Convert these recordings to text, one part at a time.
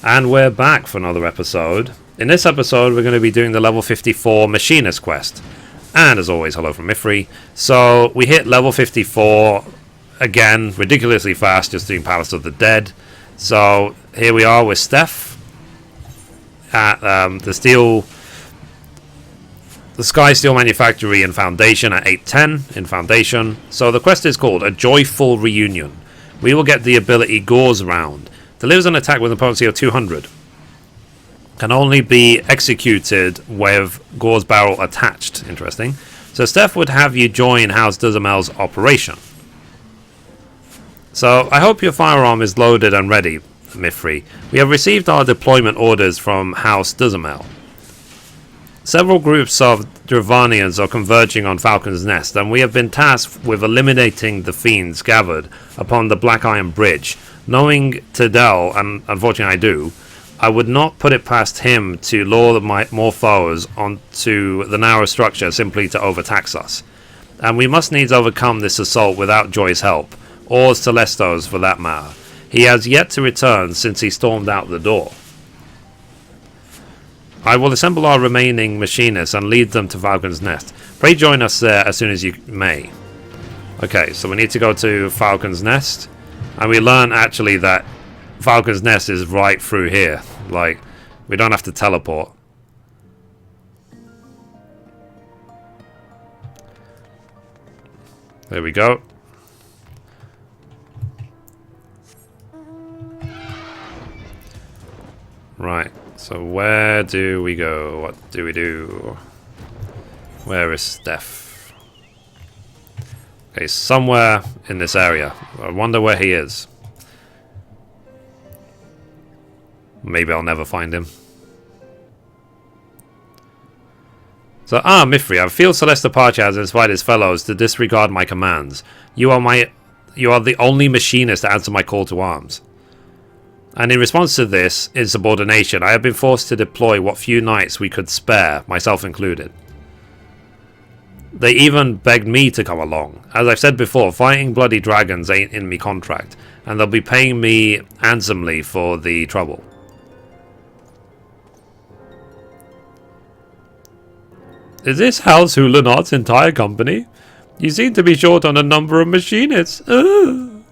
And we're back for another episode. In this episode, we're going to be doing the level 54 Machinist Quest. And as always, hello from Mithrie. So we hit level 54 again, ridiculously fast, just doing Palace of the Dead. So here we are with Steph at the Sky Steel Manufactory in Foundation at 810 in Foundation. So the quest is called A Joyful Reunion. We will get the ability Gore's Round. Delivers an attack with a potency of 200. Can only be executed with Gore's barrel attached. Interesting. So Steph would have you join House Duzamel's operation. So I hope your firearm is loaded and ready, Mithrie. We have received our deployment orders from House Duzamel. Several groups of Dravanians are converging on Falcon's Nest, and we have been tasked with eliminating the fiends gathered upon the Black Iron Bridge. Knowing Tadel, and unfortunately I do, I would not put it past him to lure more foes onto the narrow structure simply to overtax us. And we must needs overcome this assault without Joy's help, or Celestos for that matter. He has yet to return since he stormed out the door. I will assemble our remaining machinists and lead them to Falcon's Nest. Pray join us there as soon as you may. Okay, so we need to go to Falcon's Nest. And we learn actually that Falcon's Nest is right through here. Like, we don't have to teleport. There we go. Right, so where do we go? What do we do? Where is Steph? Okay, somewhere in this area. I wonder where he is. Maybe I'll never find him. So, Mithrie, I feel Celeste's departure has inspired his fellows to disregard my commands. You are the only machinist to answer my call to arms. And in response to this insubordination, I have been forced to deploy what few knights we could spare, myself included. They even begged me to come along. As I've said before, fighting bloody dragons ain't in me contract, and they'll be paying me handsomely for the trouble. Is this House Hulanot's entire company? You seem to be short on a number of machinists. Ugh.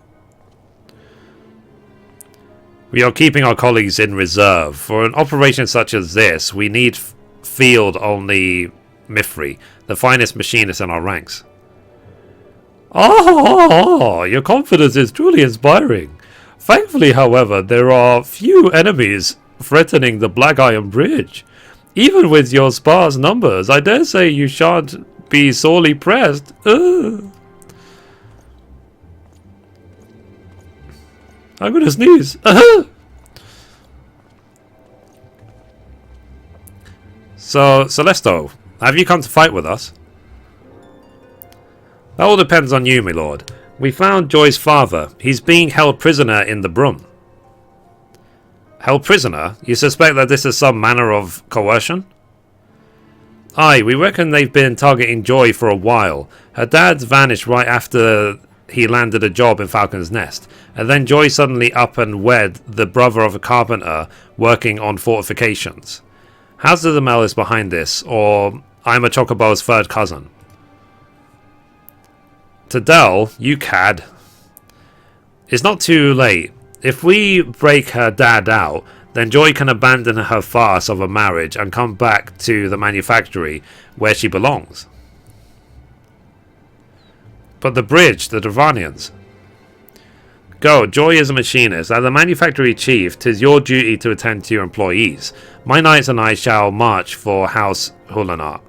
We are keeping our colleagues in reserve. For an operation such as this, we need field only Mithrie, the finest machinist in our ranks. Your confidence is truly inspiring. Thankfully, however, there are few enemies threatening the Black Iron Bridge. Even with your sparse numbers, I dare say you shan't be sorely pressed. I'm gonna sneeze. So, Celesto, have you come to fight with us? That all depends on you, my lord. We found Joy's father. He's being held prisoner in the Brum. Held prisoner? You suspect that this is some manner of coercion? Aye, we reckon they've been targeting Joy for a while. Her dad's vanished right after he landed a job in Falcon's Nest, and then Joy suddenly up and wed the brother of a carpenter working on fortifications. House Duzamel is behind this, or I'm a Chocobo's third cousin. Tadel, you cad. It's not too late. If we break her dad out, then Joy can abandon her farce of a marriage and come back to the manufactory where she belongs. But the bridge, the Dravanians. Go, Joy is a machinist. As the manufactory chief, 'tis your duty to attend to your employees. My knights and I shall march for House Hulanot.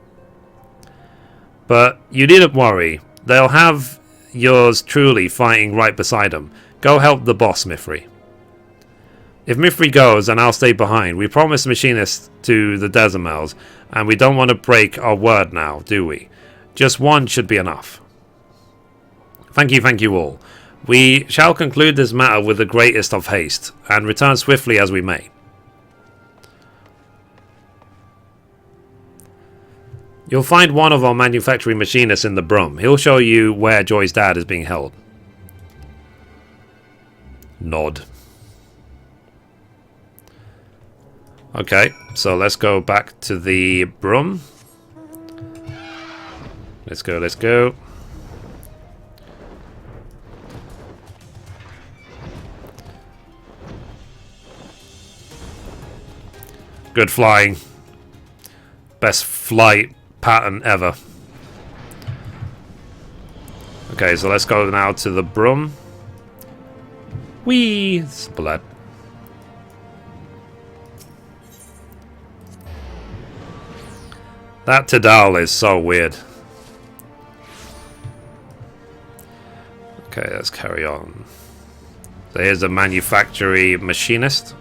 But you needn't worry. They'll have yours truly fighting right beside them. Go help the boss, Mithrie. If Mithrie goes, then I'll stay behind. We promised machinists to the Duzamels, and we don't want to break our word now, do we? Just one should be enough. Thank you all. We shall conclude this matter with the greatest of haste, and return swiftly as we may. You'll find one of our manufacturing machinists in the Brum. He'll show you where Joy's dad is being held. Nod. Okay, so let's go back to the broom. Let's go, let's go. Good flying. Best flight pattern ever. Okay, so let's go now to the broom. Whee! Blood. That Tadal is so weird. Okay, let's carry on. So here's a manufacturing machinist.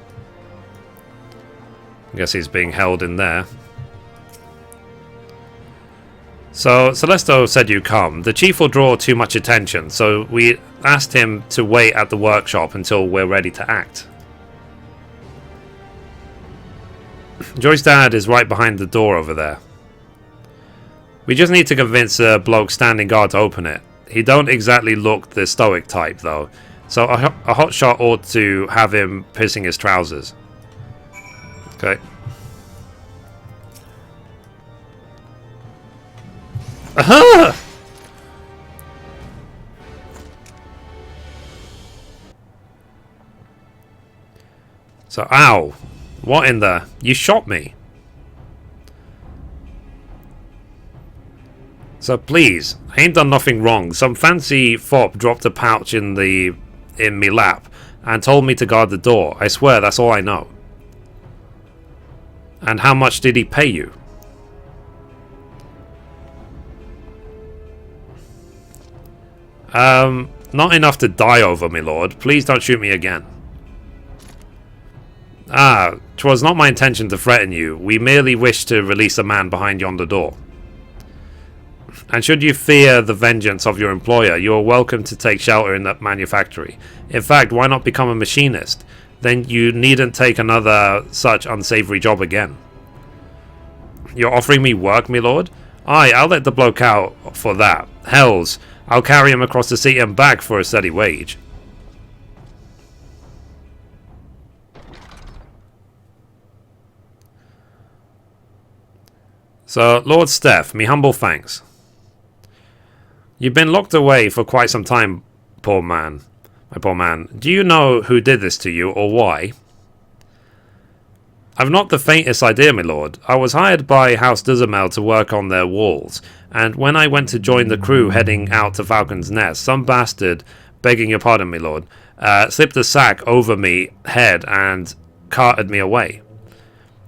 I guess he's being held in there. So, Celesto said you come. The chief will draw too much attention, so we asked him to wait at the workshop until we're ready to act. Joy's dad is right behind the door over there. We just need to convince a bloke standing guard to open it. He don't exactly look the stoic type, though, so a hotshot ought to have him pissing his trousers. Okay. Aha! So, ow. What in the... You shot me. So, please, I ain't done nothing wrong. Some fancy fop dropped a pouch in me lap and told me to guard the door. I swear, that's all I know. And how much did he pay you? Not enough to die over, my lord. Please don't shoot me again. Ah, 'twas not my intention to threaten you. We merely wished to release a man behind yonder door. And should you fear the vengeance of your employer, you are welcome to take shelter in that manufactory. In fact, why not become a machinist? Then you needn't take another such unsavory job again. You're offering me work, my lord? Aye, I'll let the bloke out for that. Hells, I'll carry him across the sea and back for a steady wage. So, Lord Steph, me humble thanks. You've been locked away for quite some time, poor man. My poor man. Do you know who did this to you, or why? I've not the faintest idea, my lord. I was hired by House Duzamel to work on their walls, and when I went to join the crew heading out to Falcon's Nest, some bastard, begging your pardon, my lord, slipped a sack over me head and carted me away.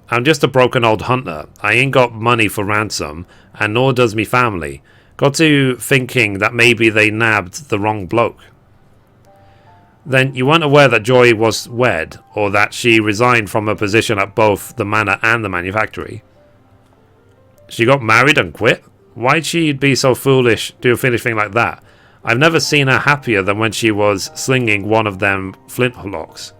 I'm just a broken old hunter. I ain't got money for ransom, and nor does me family. Got to thinking that maybe they nabbed the wrong bloke. Then you weren't aware that Joy was wed, or that she resigned from her position at both the manor and the manufactory? She got married and quit? Why'd she be so foolish, do a foolish thing like that? I've never seen her happier than when she was slinging one of them flintlocks.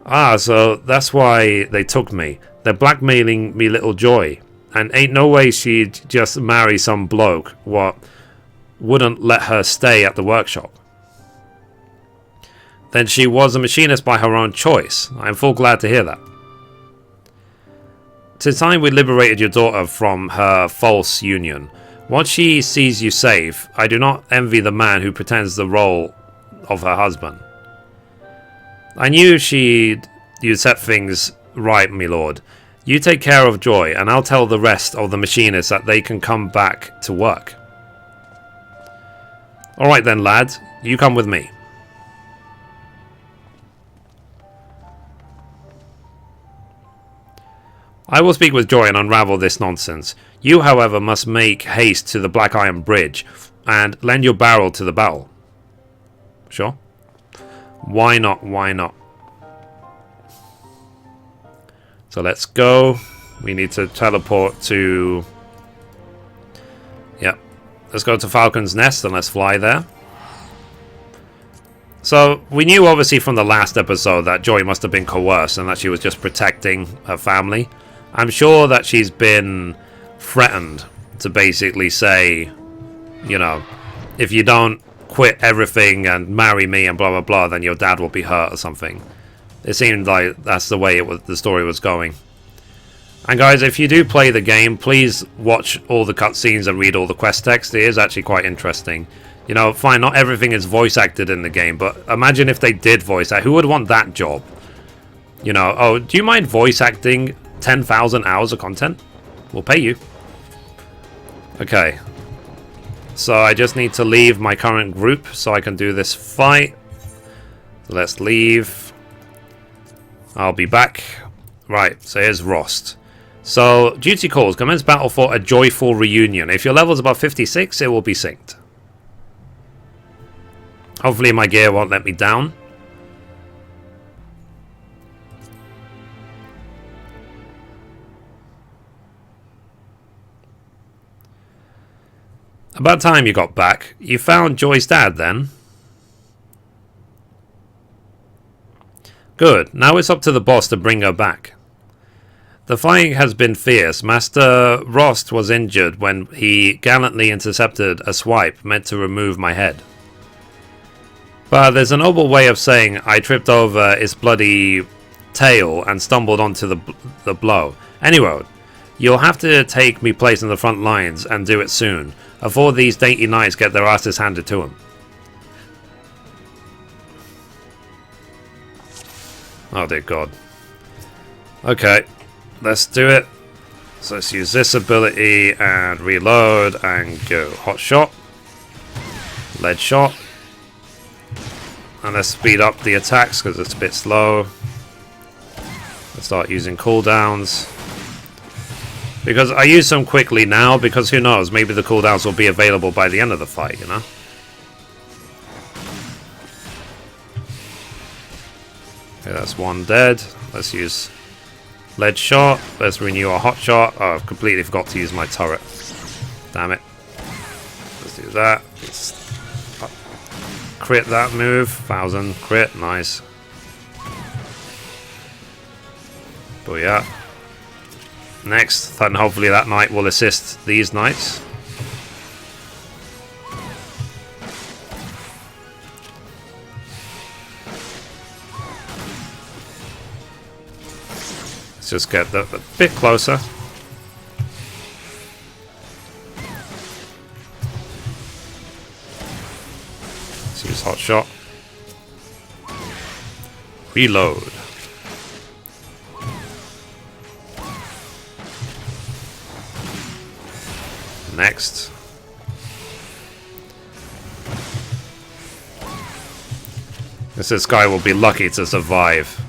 Ah, so that's why they took me. They're blackmailing me little Joy. And ain't no way she'd just marry some bloke what wouldn't let her stay at the workshop. Then she was a machinist by her own choice. I'm full glad to hear that. Tis time we liberated your daughter from her false union. Once she sees you safe, I do not envy the man who pretends the role of her husband. I knew you'd set things right, my lord. You take care of Joy, and I'll tell the rest of the machinists that they can come back to work. Alright then, lads. You come with me. I will speak with Joy and unravel this nonsense. You, however, must make haste to the Black Iron Bridge, and lend your barrel to the battle. Sure? Why not? Why not? So let's go. We need to teleport to... Yep. Let's go to Falcon's Nest and let's fly there. So, we knew obviously from the last episode that Joy must have been coerced and that she was just protecting her family. I'm sure that she's been threatened to basically say, you know, if you don't quit everything and marry me and blah blah blah, then your dad will be hurt or something. It seemed like that's the way the story was going. And guys, if you do play the game, please watch all the cutscenes and read all the quest text. It is actually quite interesting. You know, fine, not everything is voice acted in the game, but imagine if they did voice act. Who would want that job? You know, oh, do you mind voice acting 10,000 hours of content? We'll pay you. Okay. So I just need to leave my current group so I can do this fight. Let's leave. I'll be back. Right, so here's Rost. So, duty calls. Commence battle for a joyful reunion. If your level's above 56, it will be synced. Hopefully my gear won't let me down. About time you got back. You found Joy's dad then? Good. Now it's up to the boss to bring her back. The fighting has been fierce. Master Rost was injured when he gallantly intercepted a swipe meant to remove my head. But there's a noble way of saying I tripped over its bloody tail and stumbled onto the blow. Anyway, you'll have to take me place in the front lines and do it soon, before these dainty knights get their asses handed to them. Oh dear God. Okay. Let's do it. So let's use this ability and reload and go. Hot shot. Lead shot. And let's speed up the attacks because it's a bit slow. Let's start using cooldowns. Because I use them quickly now because who knows, maybe the cooldowns will be available by the end of the fight, you know? Okay, that's one dead. Let's use lead shot. Let's renew our hot shot. Oh, I've completely forgot to use my turret. Damn it. Let's do that. Let's crit that move. 1000 crit. Nice. Booyah. Next, then hopefully that knight will assist these knights. Let's just get a bit closer. Let's use hot shot. Reload. Next. This guy will be lucky to survive.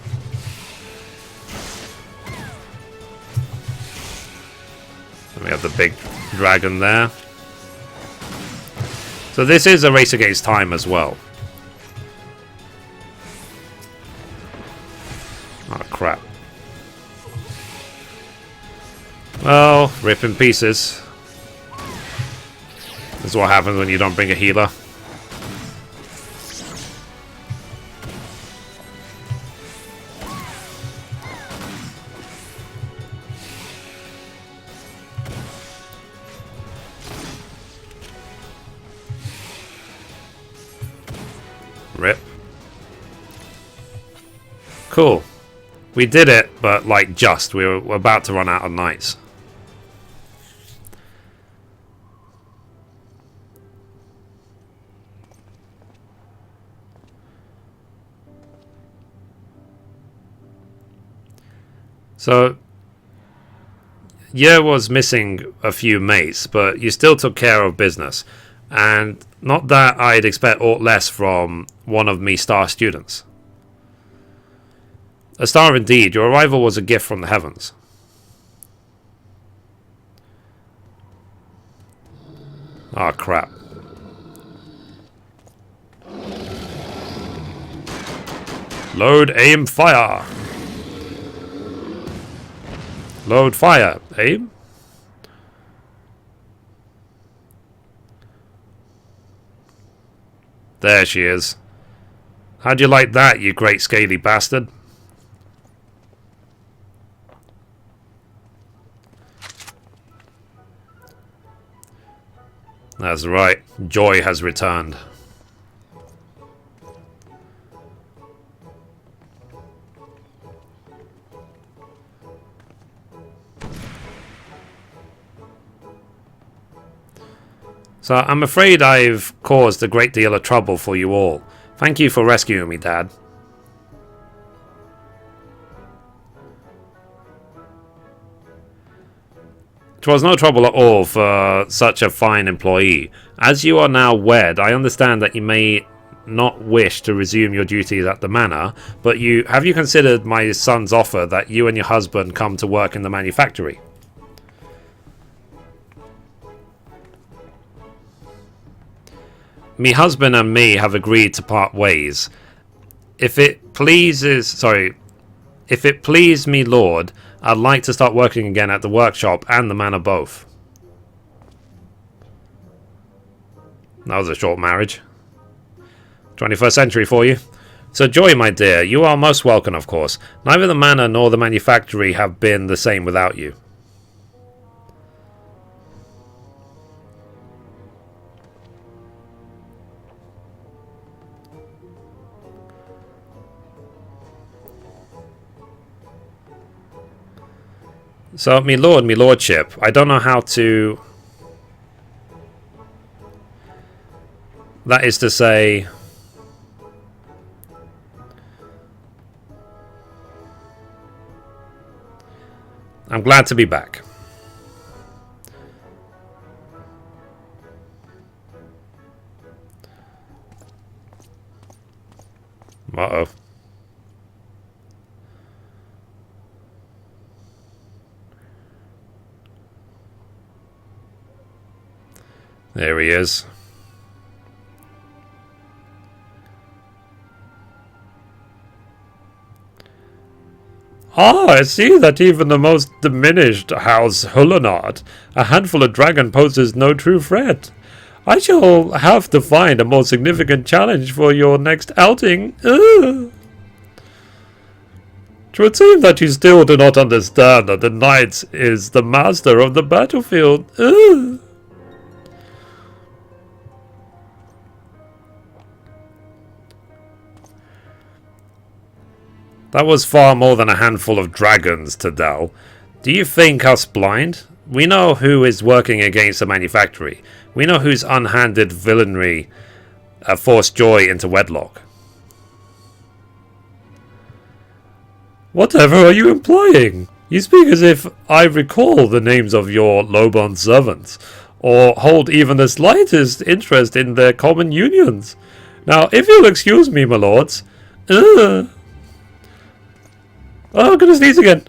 We have the big dragon there. So this is a race against time as well. Oh crap. Well, rip in pieces. This is what happens when you don't bring a healer. Rip. Cool. We did it, but like just. We were about to run out of knights. So, Ye was missing a few mates, but you still took care of business. And not that I'd expect aught less from one of me star students. A star indeed, your arrival was a gift from the heavens. Ah, crap. Load, aim, fire! Load, fire, aim. There she is. How'd you like that, you great scaly bastard? That's right. Joy has returned. So I'm afraid I've caused a great deal of trouble for you all. Thank you for rescuing me, Dad. It was no trouble at all for such a fine employee. As you are now wed, I understand that you may not wish to resume your duties at the manor, but have you considered my son's offer that you and your husband come to work in the manufactory? Me husband and me have agreed to part ways. If it please me, Lord, I'd like to start working again at the workshop and the manor both. That was a short marriage. 21st century for you. So Joy, my dear, you are most welcome, of course. Neither the manor nor the manufactory have been the same without you. So, me lord, me lordship, I don't know how to... That is to say... I'm glad to be back. Uh-oh. There he is. Ah, I see that even the most diminished House Hulanard, a handful of dragon poses no true threat. I shall have to find a more significant challenge for your next outing. Ugh. It would seem that you still do not understand that the knight is the master of the battlefield. Ugh. That was far more than a handful of dragons, Tadal. Do you think us blind? We know who is working against the manufactory. We know whose unhanded villainy forced Joy into wedlock. Whatever are you implying? You speak as if I recall the names of your low-born servants, or hold even the slightest interest in their common unions. Now, if you'll excuse me, my lords... Oh, I'm gonna sneeze again.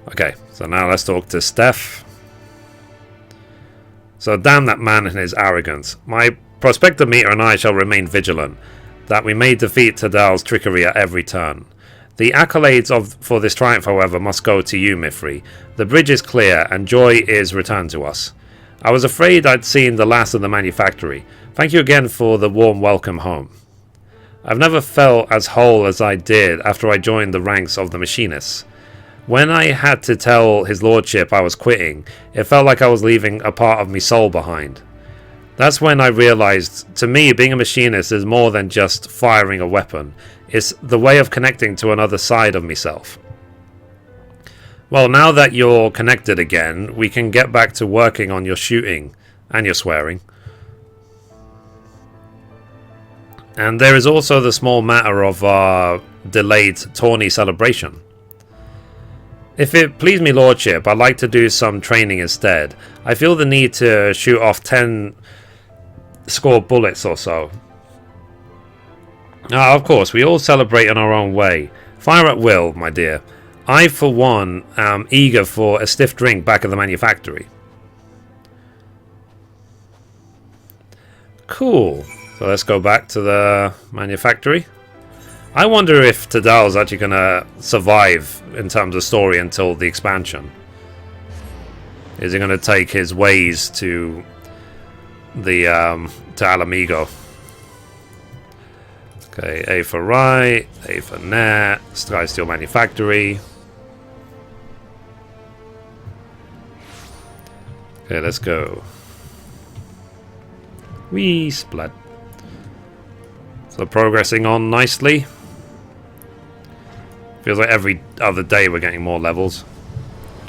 Okay, so now let's talk to Steph. So damn that man and his arrogance. My prospector meter and I shall remain vigilant, that we may defeat Tadal's trickery at every turn. The accolades for this triumph, however, must go to you, Mithrie. The bridge is clear, and Joy is returned to us. I was afraid I'd seen the last of the manufactory. Thank you again for the warm welcome home. I've never felt as whole as I did after I joined the ranks of the Machinists. When I had to tell his lordship I was quitting, it felt like I was leaving a part of me soul behind. That's when I realized, to me, being a machinist is more than just firing a weapon. It's the way of connecting to another side of myself. Well, now that you're connected again, we can get back to working on your shooting and your swearing. And there is also the small matter of our delayed tourney celebration. If it please me, lordship, I'd like to do some training instead. I feel the need to shoot off 10 score bullets or so. Of course, we all celebrate in our own way. Fire at will, my dear. I, for one, am eager for a stiff drink back at the manufactory. Cool. So let's go back to the manufactory. I wonder if Tadal's actually going to survive in terms of story until the expansion. Is he going to take his ways to the to Alamigo? Okay, A for right, A for net, Sky Steel Manufactory. Okay, let's go. Wee splat. So progressing on nicely. Feels like every other day we're getting more levels.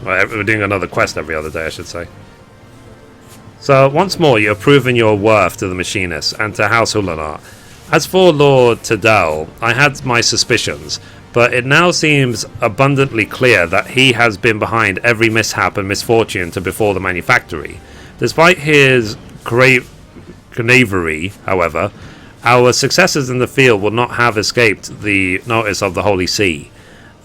Well, we're doing another quest every other day, I should say. So, once more, you have proven your worth to the Machinist and to House Hulanar. As for Lord Tadal, I had my suspicions, but it now seems abundantly clear that he has been behind every mishap and misfortune to befall the manufactory. Despite his knavery, however, our successes in the field will not have escaped the notice of the Holy See.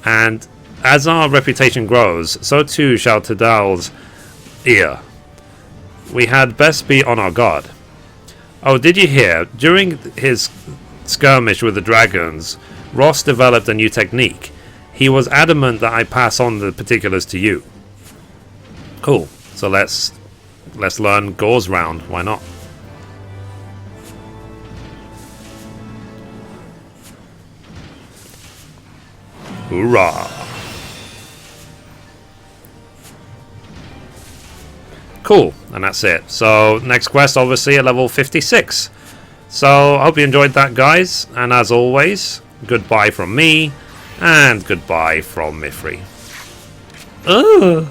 And as our reputation grows, so too shall Tadal's ear. We had best be on our guard. Oh, did you hear? During his skirmish with the dragons, Ross developed a new technique. He was adamant that I pass on the particulars to you. Cool. So let's learn Gore's round. Why not? Hoorah! Cool, and that's it. So next quest, obviously, at level 56. So I hope you enjoyed that, guys. And as always, goodbye from me, and goodbye from Mithrie. Ugh.